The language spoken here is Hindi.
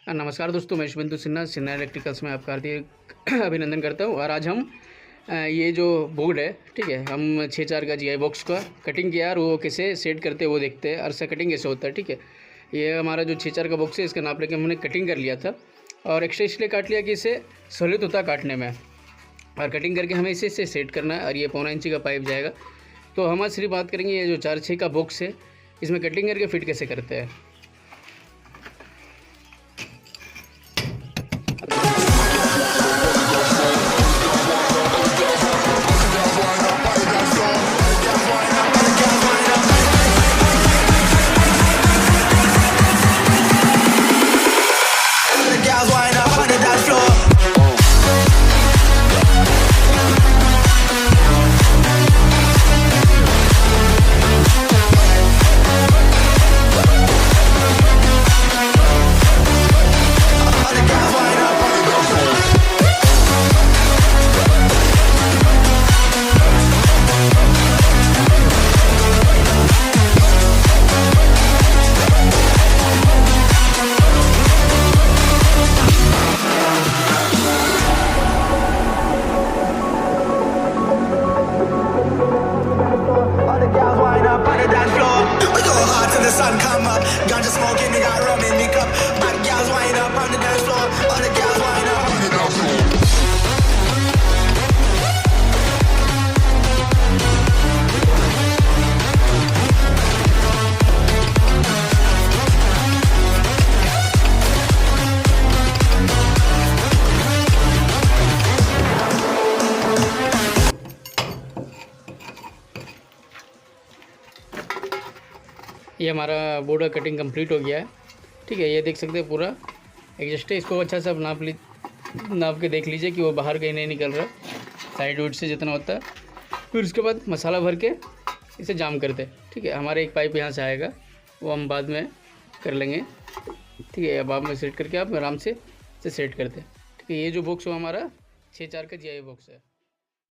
नमस्कार दोस्तों, मैं शुभेंदु सिन्हा सिन्हा इलेक्ट्रिकल्स में आपका हार्दिक अभिनंदन करता हूँ। और आज हम ये जो बोर्ड है, ठीक है, हम 6/4 का जीआई बॉक्स का कटिंग किया और वो कैसे सेट करते हैं वो देखते हैं। अरसा कटिंग कैसे होता है, ठीक है। ये हमारा जो 6/4 का बॉक्स है, इसका नाप लेके हमने कटिंग कर लिया था और एक्स्ट्रा इसलिए काट लिया कि इससे सहूलियत होता है काटने में। और कटिंग करके हमें इसे सेट करना है और ये 1.25 इंची का पाइप जाएगा। तो हम आज सिर्फ बात करेंगे ये जो 4/6 का बॉक्स है, इसमें कटिंग करके फिट कैसे करते हैं। The sun come up, ganja smoking, we got rum in the cup. Bad girls wind up on the dance floor, all the girls wind up on the dance floor. ये हमारा बोर्ड का कटिंग कंप्लीट हो गया है, ठीक है। ये देख सकते हैं पूरा एडजस्ट है। इसको अच्छा सा नाप के देख लीजिए कि वो बाहर कहीं नहीं निकल रहा, साइड वुड से जितना होता है। फिर उसके बाद मसाला भर के इसे जाम करते हैं, ठीक है। हमारे एक पाइप यहाँ से आएगा, वो हम बाद में कर लेंगे, ठीक है। अब आप में सेट करके आप आराम से इसे सेट करते हैं, ठीक है। ये जो बॉक्स हो हमारा 6/4 का जीआई बॉक्स है।